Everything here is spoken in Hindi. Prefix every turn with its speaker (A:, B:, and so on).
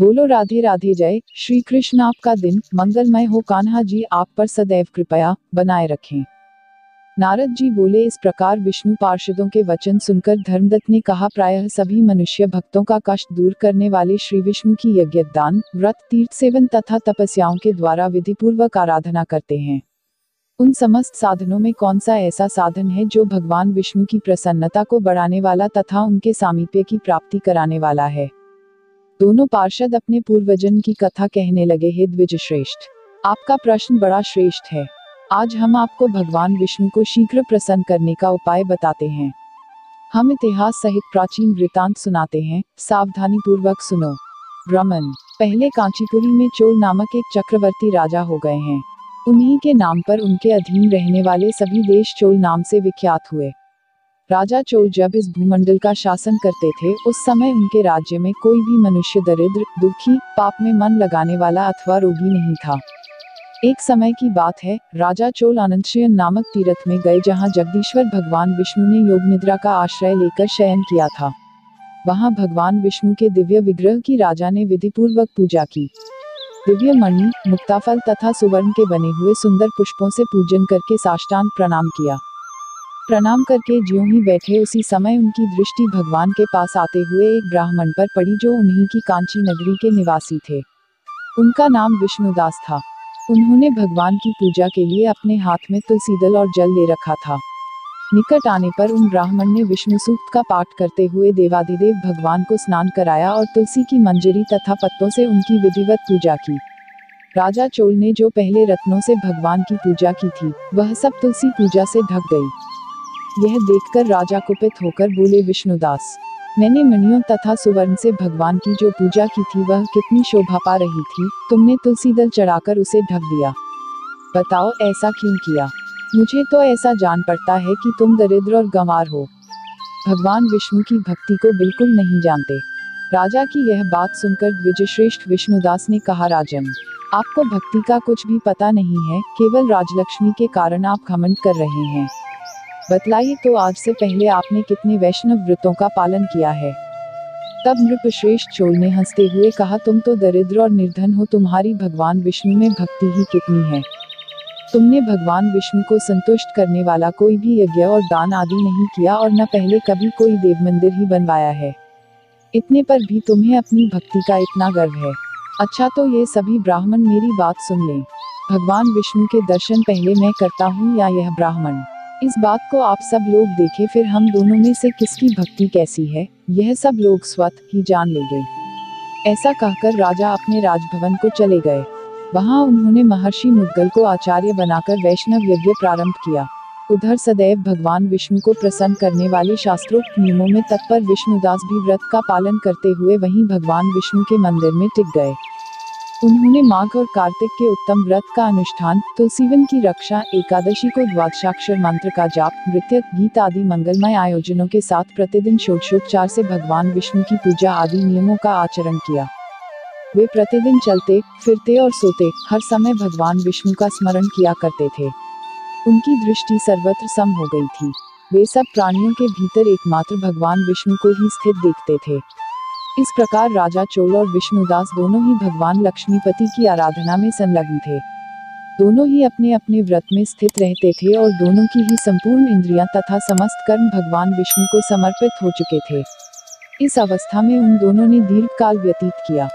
A: बोलो राधे राधे। जय श्री कृष्ण। आपका दिन मंगलमय हो। कान्हा जी आप पर सदैव कृपया बनाए रखें। नारद जी बोले। इस प्रकार विष्णु पार्षदों के वचन सुनकर धर्मदत्त ने कहा, प्रायः सभी मनुष्य भक्तों का कष्ट दूर करने वाले श्री विष्णु की यज्ञ, दान, व्रत, तीर्थ सेवन तथा तपस्याओं के द्वारा विधिपूर्वक आराधना करते हैं। उन समस्त साधनों में कौन सा ऐसा साधन है जो भगवान विष्णु की प्रसन्नता को बढ़ाने वाला तथा उनके सामीप्य की प्राप्ति कराने वाला है। दोनों पार्षद अपने पूर्वजन की कथा कहने लगे। हे द्विज श्रेष्ठ, आपका प्रश्न बड़ा श्रेष्ठ है। आज हम आपको भगवान विष्णु को शीघ्र प्रसन्न करने का उपाय बताते हैं। हम इतिहास सहित प्राचीन वृतांत सुनाते हैं, सावधानी पूर्वक सुनो। ब्राह्मण, पहले कांचीपुरी में चोल नामक एक चक्रवर्ती राजा हो गए हैं। उन्हीं के नाम पर उनके अधीन रहने वाले सभी देश चोल नाम से विख्यात हुए। राजा चोल जब इस भूमंडल का शासन करते थे, उस समय उनके राज्य में कोई भी मनुष्य दरिद्र, दुखी, पाप में मन लगाने वाला अथवा रोगी नहीं था। एक समय की बात है, राजा चोल अनंतशयन नामक तीर्थ में गए, जहां जगदीश्वर भगवान विष्णु ने योग निद्रा का आश्रय लेकर शयन किया था। वहां भगवान विष्णु के दिव्य विग्रह की राजा ने विधिपूर्वक पूजा की। दिव्य मणि, मुक्ताफल तथा सुवर्ण के बने हुए सुंदर पुष्पों से पूजन करके साष्टांग प्रणाम किया। प्रणाम करके ज्यों ही बैठे, उसी समय उनकी दृष्टि भगवान के पास आते हुए एक ब्राह्मण पर पड़ी, जो उन्हीं की कांची नगरी के निवासी थे। उनका नाम विष्णुदास था। उन्होंने भगवान की पूजा के लिए अपने हाथ में तुलसी दल और जल ले रखा था। निकट आने पर उन ब्राह्मण ने विष्णु सूक्त का पाठ करते हुए देवाधिदेव भगवान को स्नान कराया और तुलसी की मंजरी तथा पत्तों से उनकी विधिवत पूजा की। राजा चोल ने जो पहले रत्नों से भगवान की पूजा की थी, वह सब तुलसी पूजा से ढक गई। यह देखकर राजा कुपित होकर बोले, विष्णुदास, मैंने मणियों तथा सुवर्ण से भगवान की जो पूजा की थी वह कितनी शोभा पा रही थी, तुमने तुलसी दल चढ़ाकर उसे ढक दिया। बताओ ऐसा क्यों किया? मुझे तो ऐसा जान पड़ता है कि तुम दरिद्र और गंवार हो, भगवान विष्णु की भक्ति को बिल्कुल नहीं जानते। राजा की यह बात सुनकर द्विजश्रेष्ठ विष्णुदास ने कहा, राजन, आपको भक्ति का कुछ भी पता नहीं है, केवल राजलक्ष्मी के कारण आप घमंड कर रहे हैं। बतलाइए तो आज से पहले आपने कितने वैष्णव व्रतों का पालन किया है? तब नृपश्रेष्ठ चोल ने हंसते हुए कहा, तुम तो दरिद्र और निर्धन हो, तुम्हारी भगवान विष्णु में भक्ति ही कितनी है। तुमने भगवान विष्णु को संतुष्ट करने वाला कोई भी यज्ञ और दान आदि नहीं किया और न पहले कभी कोई देव मंदिर ही बनवाया है। इतने पर भी तुम्हें अपनी भक्ति का इतना गर्व है। अच्छा, तो ये सभी ब्राह्मण मेरी बात सुन लें। भगवान विष्णु के दर्शन पहले मैं करता हूँ या यह ब्राह्मण? इस बात को आप सब लोग देखें, फिर हम दोनों में से किसकी भक्ति कैसी है, यह सब लोग स्वतः ही जान लेंगे। ऐसा कहकर राजा अपने राजभवन को चले गए। वहां उन्होंने महर्षि मुद्गल को आचार्य बनाकर वैष्णव यज्ञ प्रारंभ किया। उधर सदैव भगवान विष्णु को प्रसन्न करने वाले शास्त्रोक्त नियमों में तत्पर विष्णुदास भी व्रत का पालन करते हुए वहीं भगवान विष्णु के मंदिर में टिक गए। उन्होंने माघ और कार्तिक के उत्तम व्रत का अनुष्ठान, तुलसीवन की रक्षा, एकादशी को द्वादशाक्षर मंत्र का जाप, नृत्य, गीत आदि मंगलमय आयोजनों के साथ प्रतिदिन षोडशोपचार से भगवान विष्णु की पूजा आदि नियमों का आचरण किया। वे प्रतिदिन चलते, फिरते और सोते हर समय भगवान विष्णु का स्मरण किया करते थे। उनकी दृष्टि सर्वत्र सम हो गई थी। वे सब प्राणियों के भीतर एकमात्र भगवान विष्णु को ही स्थित देखते थे। इस प्रकार राजा चोल और विष्णुदास दोनों ही भगवान लक्ष्मीपति की आराधना में संलग्न थे। दोनों ही अपने अपने व्रत में स्थित रहते थे और दोनों की ही संपूर्ण इंद्रियां तथा समस्त कर्म भगवान विष्णु को समर्पित हो चुके थे। इस अवस्था में उन दोनों ने दीर्घ काल व्यतीत किया।